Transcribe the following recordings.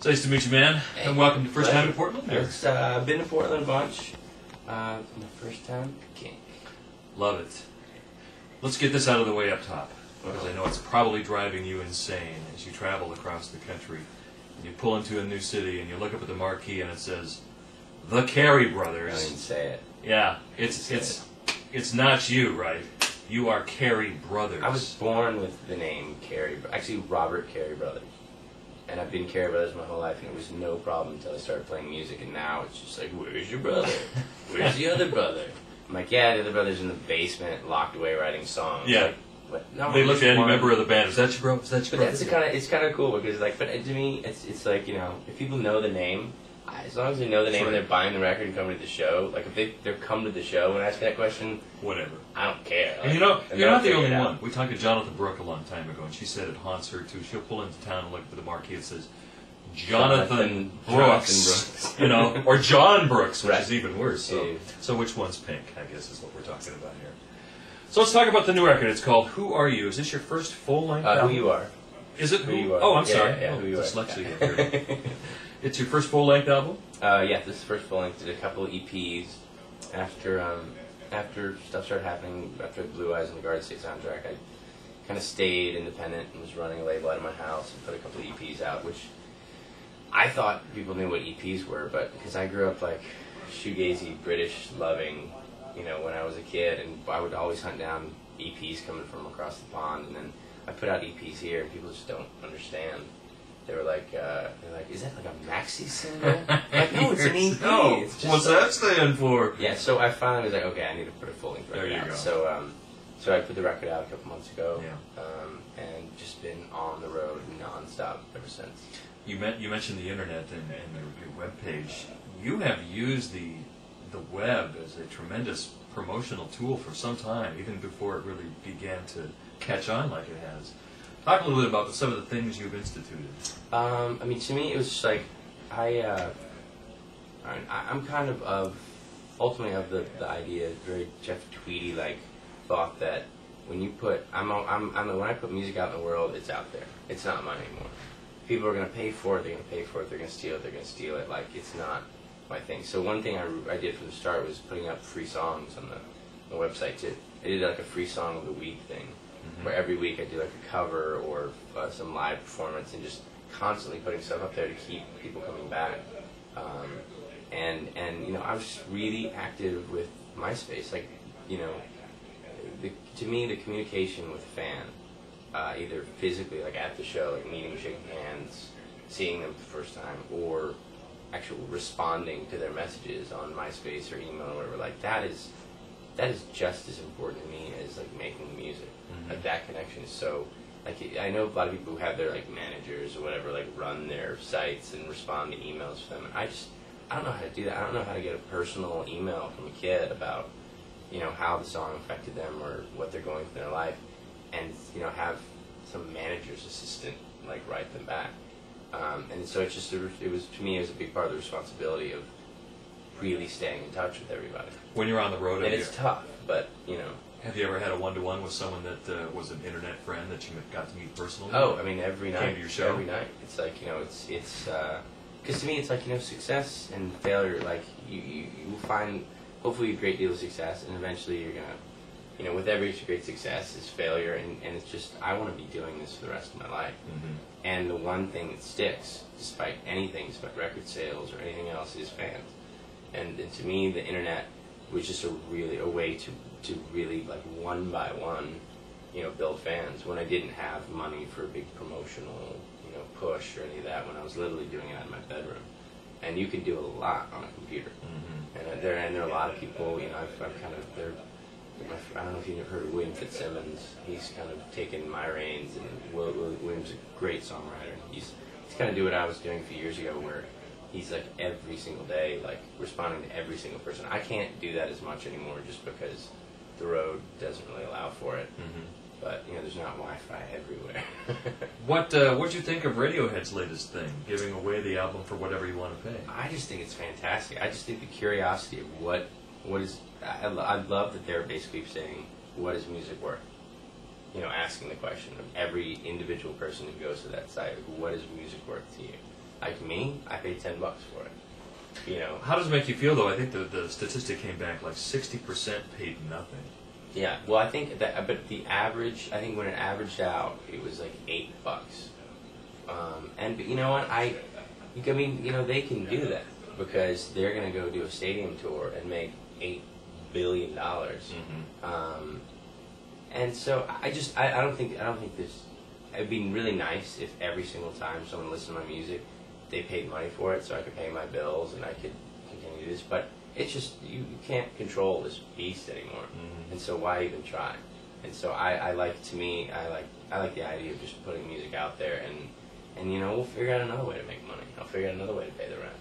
It's nice to meet you, man. Hey, And welcome to first time to Portland. I've been to Portland a bunch. My first time, KINK. Love it. Let's get this out of the way up top, because I know it's probably driving you insane as you travel across the country. And you pull into a new city and you look up at the marquee and it says, "The Cary Brothers." I didn't say it. Yeah, it's not you, right? You are Cary Brothers. I was born with the name Cary, actually Robert Cary Brothers. And I've been Cary Brothers my whole life, and it was no problem until I started playing music, and now it's just like, where's your brother? Where's the other brother? I'm like, yeah, the other brother's in the basement, locked away writing songs. Yeah. Like, what? No, they look at any member of the band. Is that your bro? Is that your brother? But it's kind of cool because, like, but to me, it's like, you know, if people know the name, as long as they know the name and they're buying the record and coming to the show, like if they're come to the show and ask me that question, whatever, I don't care. Like, and you know, you're not the only one. We talked to Jonathan Brooke a long time ago, and she said it haunts her too. She'll pull into town and look for the marquee that says Jonathan Brooks, you know, or John Brooks, which is even worse. So which one's pink, I guess, is what we're talking about here. So let's talk about the new record. It's called "Who Are You?" Is this your first full-length album? Who You Are. Is it Who You Are? Oh, I'm sorry. Yeah, Who You Are. Dyslexia here. It's your first full-length album? Yeah, this is the first full-length. Did a couple of EPs after stuff started happening, after Blue Eyes and the Garden State soundtrack. I kind of stayed independent and was running a label out of my house and put a couple of EPs out, which I thought people knew what EPs were, but because I grew up like shoegazy, British loving, you know, when I was a kid, and I would always hunt down EPs coming from across the pond, and then I put out EPs here, and people just don't understand. They were like, is that like a maxi single? Like, no, it's an EP. No, it's just what's that stand for? Yeah, so I finally was like, okay, I need to put a full-length record out. Go. So I put the record out a couple months ago, yeah. And just been on the road nonstop ever since. You mentioned the internet and your webpage. You have used the web as a tremendous promotional tool for some time, even before it really began to catch on like it has. Talk a little bit about some of the things you've instituted. I mean, to me, it was just like I'm kind of ultimately of the idea, very Jeff Tweedy like thought that when you put when I put music out in the world, it's out there. It's not mine anymore. People are going to pay for it. They're going to pay for it. They're going to steal it. They're going to steal it. Like, it's not my thing. So one thing I did from the start was putting up free songs on the website too. I did like a free song of the week thing. Where every week I do like a cover or some live performance, and just constantly putting stuff up there to keep people coming back. And you know, I was just really active with MySpace. Like, you know, to me the communication with a fan, either physically like at the show, like meeting, shaking hands, seeing them the first time, or actual responding to their messages on MySpace or email or whatever, like that is just as important to me as like making music. Like that connection is so, like, I know a lot of people who have their like managers or whatever like run their sites and respond to emails for them, and I don't know how to do that. I don't know how to get a personal email from a kid about, you know, how the song affected them or what they're going through in their life, and, you know, have some manager's assistant like write them back. And so it's just it was to me, it was a big part of the responsibility of really staying in touch with everybody. When you're on the road, and it's tough, but, you know. Have you ever had a one-to-one with someone that was an internet friend that you got to meet personally? Oh, I mean, every night. Came to your show? Every night. It's like, you know, it's because to me, it's like, you know, success and failure, like, you will find, hopefully, a great deal of success, and eventually you're going to, you know, with every great success is failure, and it's just, I want to be doing this for the rest of my life. And the one thing that sticks, despite anything, despite record sales or anything else, is fans. And to me, the internet was just a way to really, like, one by one, you know, build fans, when I didn't have money for a big promotional, you know, push or any of that, when I was literally doing it out of my bedroom. And you can do a lot on a computer. And there are a lot of people, you know, I've kind of, I don't know if you've heard of William Fitzsimmons. He's kind of taken my reins, and William's a great songwriter. He's kind of doing what I was doing a few years ago, where he's like every single day, like responding to every single person. I can't do that as much anymore, just because the road doesn't really allow for it. But, you know, there's not Wi-Fi everywhere. What'd you think of Radiohead's latest thing, giving away the album for whatever you want to pay? I just think it's fantastic. I just think the curiosity of what is. I love that they're basically saying, what is music worth? You know, asking the question of every individual person who goes to that site, what is music worth to you? Like me, I paid $10 for it. You know. How does it make you feel, though? I think the statistic came back like 60% paid nothing. Yeah, well, I think that, but the average, I think when it averaged out, it was like $8. And you know what, I mean, you know, they can do that because they're going to go do a stadium tour and make $8 billion. And so I don't think this. It'd be really nice if every single time someone listened to my music, they paid money for it, so I could pay my bills and I could continue this. But it's just you can't control this beast anymore, and so why even try? And so I like the idea of just putting music out there, and you know, we'll figure out another way to make money. I'll figure out another way to pay the rent.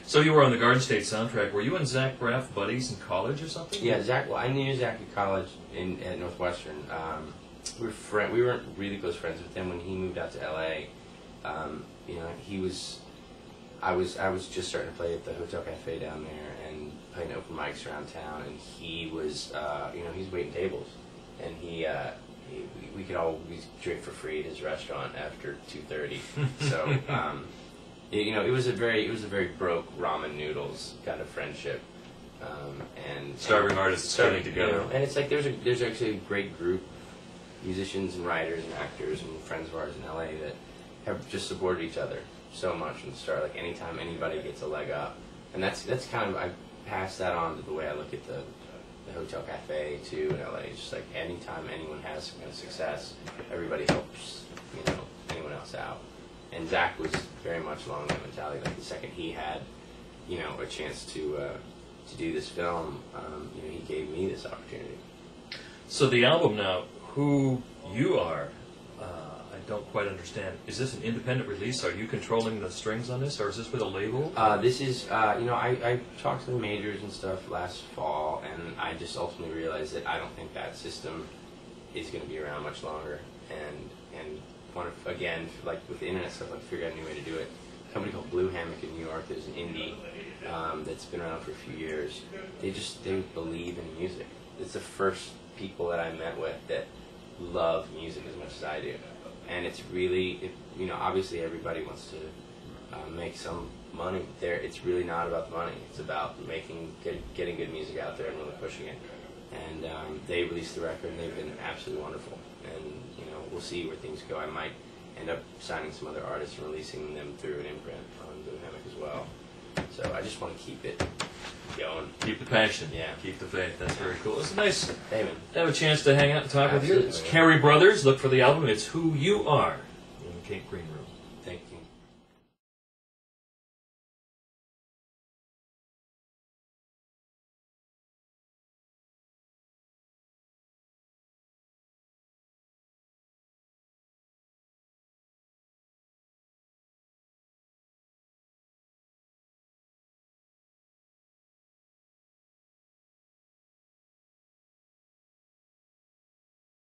So you were on the Garden State soundtrack. Were you and Zach Braff buddies in college or something? Yeah, Zach. Well, I knew Zach in college at Northwestern. We weren't really close friends with him when he moved out to LA. You know, I was just starting to play at the Hotel Cafe down there and playing open mics around town, and he was, you know, he's waiting tables, and we could always drink for free at his restaurant after 2:30. So, you know, it was a very broke ramen noodles kind of friendship, and starving artists getting together. You know, and it's like there's actually a great group, musicians and writers and actors and friends of ours in LA that have just supported each other so much from the start. Like anytime anybody gets a leg up, and that's kind of, I pass that on to the way I look at the Hotel Cafe too in LA. It's just like anytime anyone has some kind of success, everybody helps, you know, anyone else out. And Zach was very much along that mentality. Like the second he had, you know, a chance to do this film, you know, he gave me this opportunity. So the album now, Who You Are, I don't quite understand. Is this an independent release? Are you controlling the strings on this, or is this with a label? This is, you know, I talked to the majors and stuff last fall, and I just ultimately realized that I don't think that system is going to be around much longer. And want to, again, like with the internet stuff, like figure out a new way to do it. A company called Blue Hammock in New York, there's an indie that's been around for a few years. They believe in music. It's the first people that I met with that love music as much as I do. And it's really, you know, obviously everybody wants to make some money there. It's really not about the money. It's about getting good music out there and really pushing it. And they released the record, and they've been absolutely wonderful. And, you know, we'll see where things go. I might end up signing some other artists and releasing them through an imprint on Blue Hammock as well. So I just want to keep it going. Keep the passion. Yeah. Keep the faith. That's very cool. It's nice to have a chance to hang out and talk Absolutely. with you. It's Cary Brothers. Look for the album. It's Who You Are in the Kink Green Room.